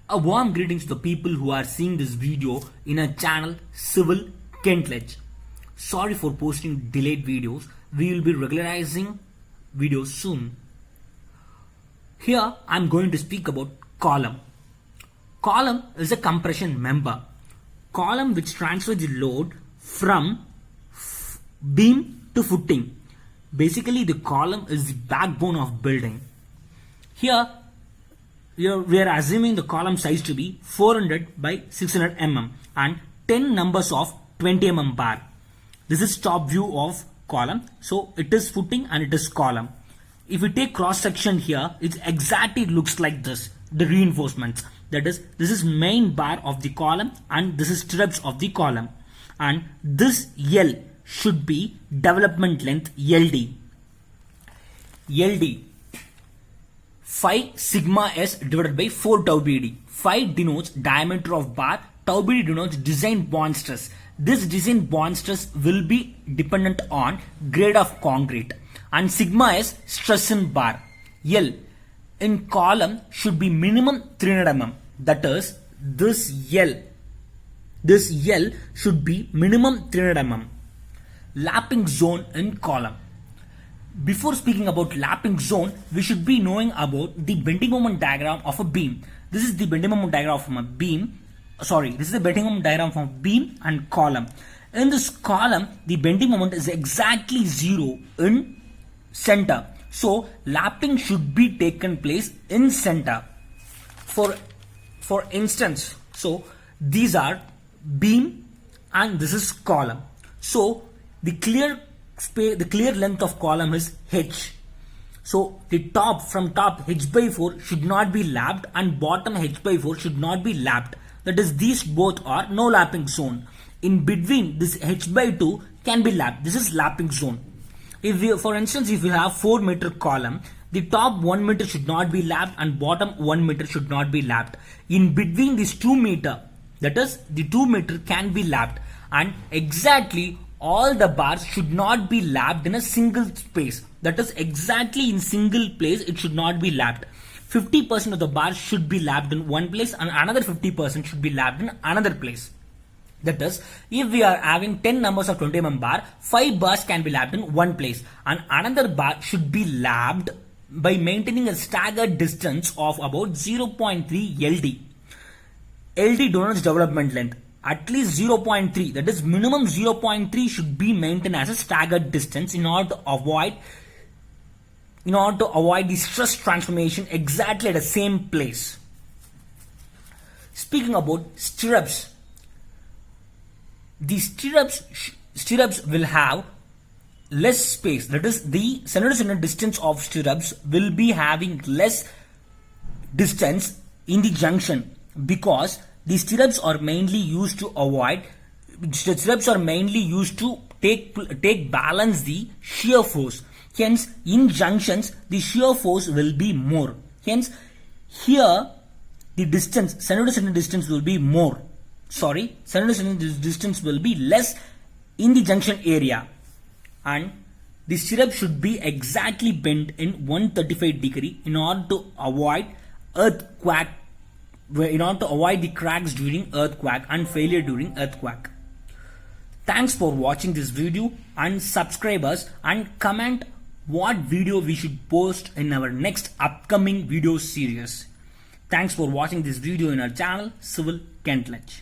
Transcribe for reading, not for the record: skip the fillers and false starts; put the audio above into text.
A warm greetings to the people who are seeing this video in our channel Civil Kentledge. Sorry for posting delayed videos. We will be regularizing videos soon. Here I am going to speak about column. Column is a compression member. Column which transfers the load from beam to footing. Basically the column is the backbone of building. Here we are assuming the column size to be 400 by 600 mm and 10 numbers of 20 mm bar. This is top view of column. So it is footing and it is column. If we take cross section here, it exactly looks like this. The reinforcements. That is, this is main bar of the column and this is stirrups of the column. And this L should be development length LD. LD. Phi sigma s divided by 4 tau bd. Phi denotes diameter of bar, tau bd denotes design bond stress. This design bond stress will be dependent on grade of concrete and sigma s stress in bar. L in column should be minimum 300 mm. That is, this L should be minimum 300 mm. Lapping zone in column. Before speaking about lapping zone, we should be knowing about the bending moment diagram of a beam. This is the bending moment diagram from a beam. This is the bending moment diagram from a beam and column. In this column, the bending moment is exactly 0 in center. So, lapping should be taken place in center. For instance, so these are beam and this is column. So, the clear length of column is H. So the top from top H by 4 should not be lapped and bottom H by 4 should not be lapped. That is, these both are no lapping zone. In between, this H by 2 can be lapped. This is lapping zone. For instance, if you have 4 meter column, the top 1 meter should not be lapped and bottom 1 meter should not be lapped. In between this 2 meter, that is, the 2 meter can be lapped, and exactly all the bars should not be lapped in a single space. That is, exactly in single place it should not be lapped. 50% of the bars should be lapped in one place and another 50% should be lapped in another place. That is, if we are having 10 numbers of 20 mm bar, 5 bars can be lapped in one place and another bar should be lapped by maintaining a staggered distance of about 0.3 LD. LD denotes development length. At least 0.3, that is minimum 0.3 should be maintained as a staggered distance in order to avoid the stress transformation exactly at the same place. Speaking about stirrups, the stirrups will have less space. That is, the center to center distance of stirrups will be having less distance in the junction because the stirrups are mainly used to take balance the shear force. Hence, in junctions, the shear force will be more. Hence, here the distance, center to center distance will be more. Center to center distance will be less in the junction area. And the stirrup should be exactly bent in 135 degree in order to avoid the cracks during earthquake and failure during earthquake. Thanks for watching this video and subscribe us and comment what video we should post in our next upcoming video series. Thanks for watching this video in our channel Civil Kentledge.